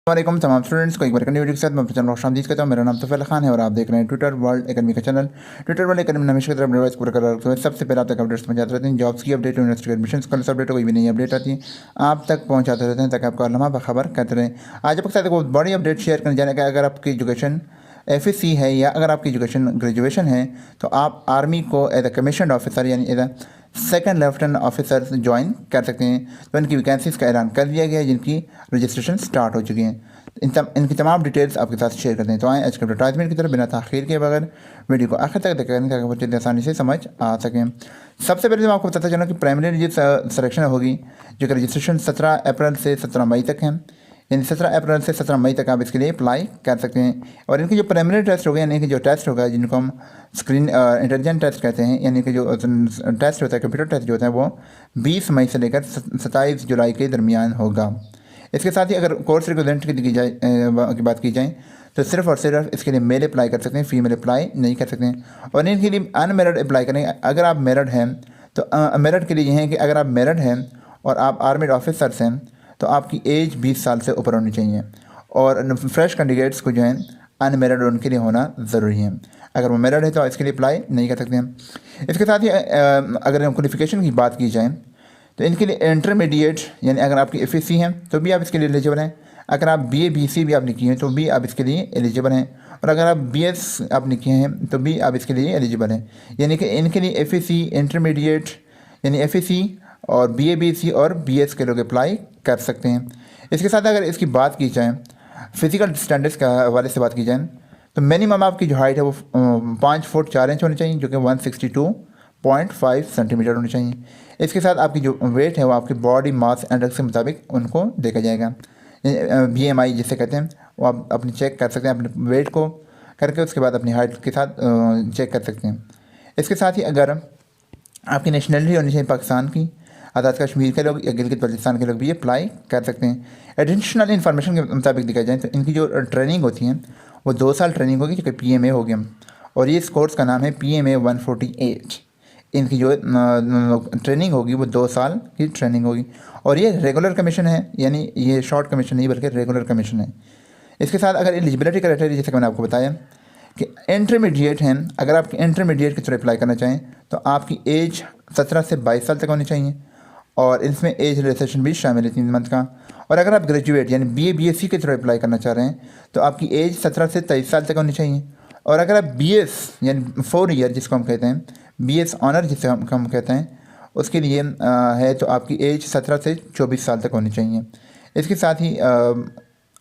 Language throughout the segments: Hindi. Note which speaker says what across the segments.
Speaker 1: वालेकुम तमाम स्टूडेंट्स को एक बार वीडियो के साथ मैं चैनल खुशामदीद कहता हूँ। मेरा नाम तफैल खान है और आप देख रहे हैं ट्विटर वर्ल्ड एकेडमी का चैनल। ट्विटर वर्ल्ड एकेडमी हमेशा की तरफ रिवाइज पूरा कर रहा है। सबसे पहले आप तक अपडेट्स पहुंचाते रहते हैं। जॉब्स की update, university admission scholar update, कोई भी नई अपडेट आती है आप तक पहुँचाते रहते हैं ताकि आपको लम्हा बखबर कहते रहें। आज आपके साथ एक बहुत बड़ी अपडेट शेयर करने जाने का, अगर आपकी एजुकेशन F.Sc है या अगर आपकी एजुकेशन ग्रेजुएशन है तो आप आर्मी को एज अ कमीशन ऑफिसर यानी as a second lieutenant officer join कर सकते हैं। तो इनकी वैकेंसीज़ का ऐलान कर दिया गया है जिनकी रजिस्ट्रेशन स्टार्ट हो चुकी हैं। इनकी तमाम डिटेल्स आपके साथ शेयर करते हैं। तो आएँ आज के एडवर्टाइजमेंट की तरफ बिना ताख़ीर के बगैर वीडियो को आखिर तक देखें ताकि बच्चे आसानी से समझ आ सकें। सबसे पहले मैं आपको बताता चलूँ कि प्राइमरी सिलेक्शन होगी जो कि रजिस्ट्रेशन 17 अप्रैल से 17 मई तक है। यानी 17 अप्रैल से 17 मई तक आप इसके लिए अप्लाई कर सकते हैं। और इनके जो प्राइमरी टेस्ट हो गए यानी कि जो टेस्ट होगा जिनको हम स्क्रीन इंटेलिजेंट टेस्ट कहते हैं, यानी कि जो टेस्ट होता है कंप्यूटर टेस्ट जो होता है वो 20 मई से लेकर 27 जुलाई के दरमियान होगा। इसके साथ ही अगर कोर्स रिक्वायरमेंट की बात की जाए तो सिर्फ और सिर्फ इसके लिए मेल अप्लाई कर सकते हैं, फीमेल अप्लाई नहीं कर सकते हैं। और इनके लिए अनमेरिड अप्लाई करेंगे। अगर आप मेरिड हैं तो मेरिड के लिए यह है कि अगर आप मेरिड हैं और आप आर्मी ऑफिसर्स हैं तो आपकी एज 20 साल से ऊपर होनी चाहिए। और फ्रेश कैंडिडेट्स को जो है अनमेरिड उनके लिए होना ज़रूरी है। अगर वो मेरिड है तो इसके लिए अप्लाई नहीं कर सकते हैं। इसके साथ ही अगर हम क्वालिफिकेशन की बात की जाए तो इनके लिए इंटरमीडिएट यानी अगर आपकी F.Sc हैं तो भी आप इसके लिए एलिजिबल हैं। अगर आप BA BC भी आपने किए हैं तो भी आप इसके लिए एलिजिबल हैं। और अगर आप BS आपने किए हैं तो भी आप इसके लिए एलिजिबल हैं। यानी कि इनके लिए F.Sc इंटरमीडिएट यानी F.Sc और BA BC और BS के लोग अप्लाई कर सकते हैं। इसके साथ अगर इसकी बात की जाए फिज़िकल स्टैंडर्ड्स के हवाले से बात की जाए तो मिनिमम आपकी जो हाइट है वो 5 फुट 4 इंच होनी चाहिए जो कि 162.5 सेंटीमीटर होनी चाहिए। इसके साथ आपकी जो वेट है वो आपकी बॉडी मास इंडेक्स के मुताबिक उनको देखा जाएगा। BMI जिसे कहते हैं वो आप अपनी चेक कर सकते हैं अपने वेट को करके, उसके बाद अपनी हाइट के साथ चेक कर सकते हैं। इसके साथ ही अगर आपकी नेशनलिटी होनी चाहिए पाकिस्तान की, आज़ाद कश्मीर के लोग या गिलगित बल्तिस्तान के लोग भी अप्लाई कर सकते हैं। एडिशनल इन्फॉर्मेशन के मुताबिक देखा जाए तो इनकी जो ट्रेनिंग होती है वो 2 साल ट्रेनिंग होगी जो कि PMA हो गया। और ये इस कोर्स का नाम है PMA 148। इनकी जो ट्रेनिंग होगी वो 2 साल की ट्रेनिंग होगी और ये रेगुलर कमीशन है, यानी ये शॉर्ट कमीशन नहीं बल्कि रेगुलर कमीशन है। इसके साथ अगर एलिजिबिलिटी क्राइटेरिया जैसे कि मैंने आपको बताया कि इंटरमीडिएट हैं, अगर आप इंटरमीडिएट की तरह अप्लाई करना चाहें तो आपकी एज 17 से 22 साल तक होनी चाहिए और इसमें एज रिलैक्सेशन भी शामिल है 3 मंथ का। और अगर आप ग्रेजुएट यानी BA BSc की तरह अप्लाई करना चाह रहे हैं तो आपकी एज 17 से 23 साल तक होनी चाहिए। और अगर आप BS यानी 4 ईयर जिसको हम कहते हैं, BS ऑनर जिसे हम कहते हैं, उसके लिए है तो आपकी एज 17 से 24 साल तक होनी चाहिए। इसके साथ ही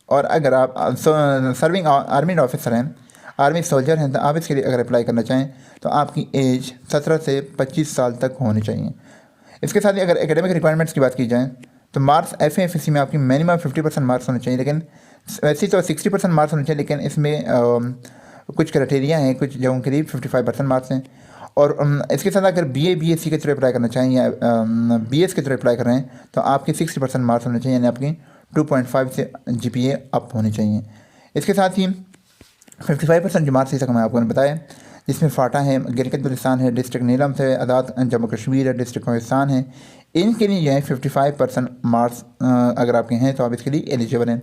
Speaker 1: और अगर आप सर्विंग आर्मी ऑफिसर हैं, आर्मी सोल्जर हैं तो आप इसके लिए अगर अप्लाई करना चाहें तो आपकी एज 17 से 25 साल तक होनी चाहिए। इसके साथ ही अगर एकेडमिक रिक्वायरमेंट्स की बात की जाए तो मार्क्स F.Sc में आपकी मिनिमम 50% मार्क्स होने चाहिए, लेकिन वैसे तो 60% मार्क्स होने चाहिए, लेकिन इसमें कुछ क्राइटेरिया हैं, कुछ जगहों के लिए 55% मार्क्स हैं। और इसके साथ अगर BA BSc की तरह अप्लाई करना चाहें या BS की तरह अप्लाई कर रहे हैं तो आपके 60% मार्क्स होने चाहिए, यानी आपकी 2.5 से GPA अप होनी चाहिए। इसके साथ ही 55% जो मार्क्स जैसा मैं आपको बताया जिसमें फाटा है, गिलगित बल्तिस्तान है, डिस्ट्रिक्ट नीलम से, आज़ाद जम्मू कश्मीर है, डिस्ट्रिक्ट पाकिस्तान है, इनके लिए यह है 55% मार्क्स अगर आपके हैं तो आप इसके लिए एलिजिबल हैं।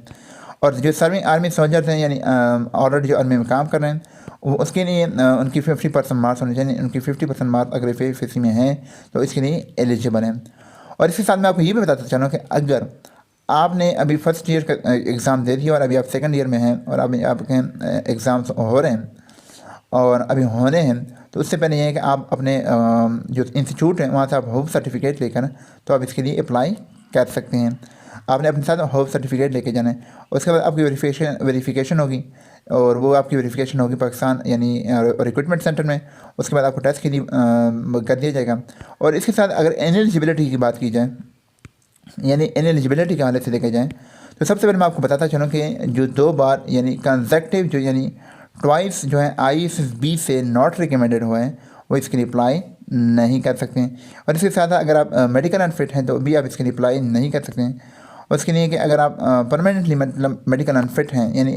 Speaker 1: और जो सर्विंग आर्मी सोल्जर्स हैं यानी ऑलरेडी जो आर्मी में काम कर रहे हैं उसके लिए उनकी 50% मार्क्स होने चाहिए। उनकी 50% मार्क्स अगर F.Sc में हैं तो इसके लिए एलिजिबल हैं। और इसके साथ मैं आपको ये भी बताता चलूँ कि अगर आपने अभी फर्स्ट ईयर का एग्ज़ाम दे दिया और अभी आप सेकंड ईयर में हैं और अभी आपके एग्ज़ाम्स हो रहे हैं और अभी होने हैं तो उससे पहले यह है कि आप अपने जो इंस्टीट्यूट है वहाँ से आप होप सर्टिफिकेट लेकर तो आप इसके लिए अप्लाई कर सकते हैं। आपने अपने साथ होप सर्टिफिकेट लेके जाना है। उसके बाद आपकी वेरिफिकेशन होगी और वो आपकी वेरिफिकेशन होगी पाकिस्तान यानी रिक्रूटमेंट सेंटर में। उसके बाद आपको टेस्ट के लिए कर दिया जाएगा। और इसके साथ अगर इनएलिजिबिलिटी की बात की जाए यानी इनएलिजिबिलिटी के हवाले से देखा जाए तो सबसे पहले मैं आपको बताता चलूँ कि जो 2 बार यानी कंसेक्टिव जो यानी ट्वाइस जो है ISSB से नॉट रिकमेंडेड हुए हैं वो इसके लिए अप्लाई नहीं कर सकते हैं। और इसके साथ अगर आप मेडिकल अनफिट हैं तो भी आप इसके लिए अप्लाई नहीं कर सकते हैं। उसके लिए कि अगर आप परमानेंटली मतलब मेडिकल अनफिट हैं यानी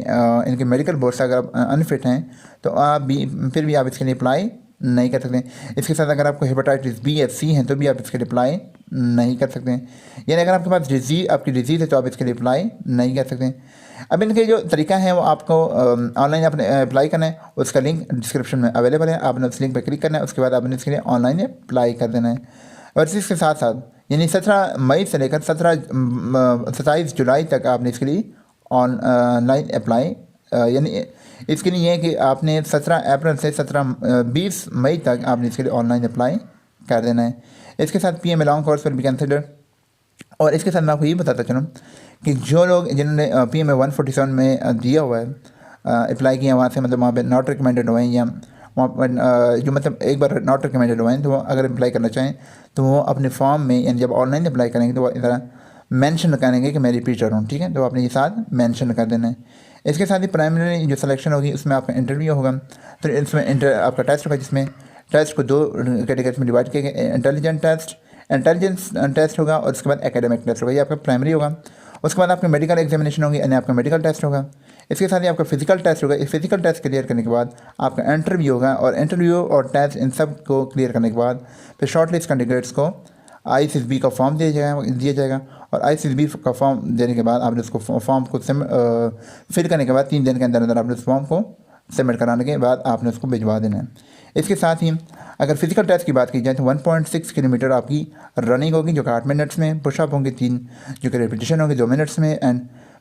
Speaker 1: इनके मेडिकल बोर्ड से अगर आप अनफिट हैं तो आप भी फिर भी आप इसके लिए अप्लाई नहीं कर सकते। इसके साथ अगर आपको हेपेटाइटिस बी या सी है तो भी आप इसके लिए अप्लाई नहीं कर सकते हैं। यानी अगर आपके पास आपकी डिजीज़ है तो आप इसके लिए अप्लाई नहीं कर सकते। अब इनके जो तरीका है वो आपको ऑनलाइन आपने अप्लाई करना है, उसका लिंक डिस्क्रिप्शन में अवेलेबल है, आपने उस लिंक पर क्लिक करना है, उसके बाद आपने इसके लिए ऑनलाइन अप्लाई कर देना है। और इसके साथ साथ यानी 17 मई से लेकर 27 जुलाई तक आपने इसके लिए ऑनलाइन अप्लाई यानी इसके लिए ये है कि आपने 17 अप्रैल से 20 मई तक आपने इसके लिए ऑनलाइन अप्लाई कर देना है। इसके साथ PMA long course will be consider. और इसके साथ मैं आपको ये बताता चलूँ कि जो लोग जिन्होंने PMA 147 में दिया हुआ है, अप्लाई किया वहाँ से, मतलब वहाँ पे नॉट रिकमेंडेड हुए हैं या वहाँ पर जो मतलब एक बार नॉट रिकमेंडेड हुए हैं, तो वो अगर अप्लाई करना चाहें तो वो अपने फॉर्म में यानी जब ऑनलाइन अप्लाई करेंगे तो वो इस तरह मेंशन करेंगे कि मैं रिपीटर हूँ, ठीक है, तो आपने ये साथ मेंशन कर देना है। इसके साथ ही प्राइमरी जो सिलेक्शन होगी उसमें आपका इंटरव्यू होगा। तो इसमें आपका टेस्ट होगा, जिसमें टेस्ट को 2 कैटेगरीज में डिवाइड किया गया, इंटेलिजेंस टेस्ट होगा और उसके बाद एकेडमिक टेस्ट होगा, ये आपका प्राइमरी होगा। उसके बाद आपका मेडिकल एग्जामिनेशन होगी यानी आपका मेडिकल टेस्ट होगा। इसके साथ ही आपका फिजिकल टेस्ट होगा। इस फिजिकल टेस्ट क्लियर करने के बाद आपका इंटरव्यू होगा और इंटरव्यू और टेस्ट इन सब को क्लियर करने के बाद फिर शॉर्ट लिस्ट कैंडिडेट्स को ICSB का फॉर्म दिया जाएगा और ICSB का फॉर्म देने के बाद आपने उसको फॉर्म को फिल करने के बाद 3 दिन के अंदर अंदर आपने उस फॉर्म को सबमिट कराने के बाद आपने उसको भिजवा देना है। इसके साथ ही अगर फिजिकल टेस्ट की बात की जाए तो 1.6 किलोमीटर आपकी रनिंग होगी जो कि 8 मिनट्स में, पुशअप होंगे 3 जो कि रेपिटेशन होंगे 2 मिनट्स में, एंड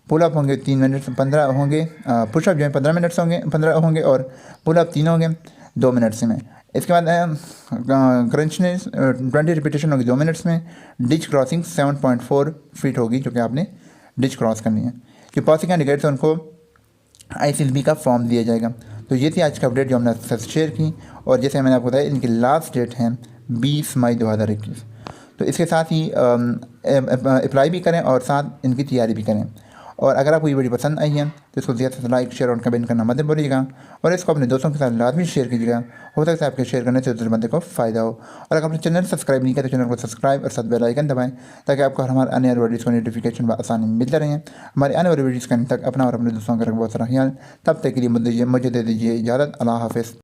Speaker 1: पुलअप होंगे 3 मिनट्स 15 होंगे, पुशअप जो है 15 होंगे और पुलअप 3 होंगे 2 मिनट्स में। इसके बाद क्रंचनेस 20 रिपीटेशन होगी 2 मिनट्स में। डिच क्रॉसिंग 7.4 फीट होगी जो कि आपने डिच क्रॉस करनी है। जो पॉसिंग कैंडिडेट्स हैं उनको ICSB का फॉर्म दिया जाएगा। तो ये थी आज का अपडेट जो हमने आपके साथ शेयर की, और जैसे मैंने आपको बताया इनकी लास्ट डेट है 20 मई 2021। तो इसके साथ ही अप्लाई भी करें और साथ इनकी तैयारी भी करें। और अगर आपको ये वीडियो पसंद आई है तो इसको ज़्यादा से लाइक, शेयर और कमेंट करना मत भूलिएगा, और इसको अपने दोस्तों के साथ लाजमी शेयर कीजिएगा। हो सकता है आपके शेयर करने से दूसरे बंदे को फ़ायदा हो। और अगर आपने चैनल सब्सक्राइब नहीं किया तो चैनल को सब्सक्राइब और साथ बेल आइकन दबाएं ताकि आपको हमारे आने वाली वीडियोज़ को नोटिफिकेशन आसानी मिलते रहें। हमारे आने वाली वीडियोज़ करने तक अपना और अपने दोस्तों का बहुत सारा ख्याल। तब तक के लिए मुझे दे दीजिए इजाज़त। अल्लाह हाफ़िज़।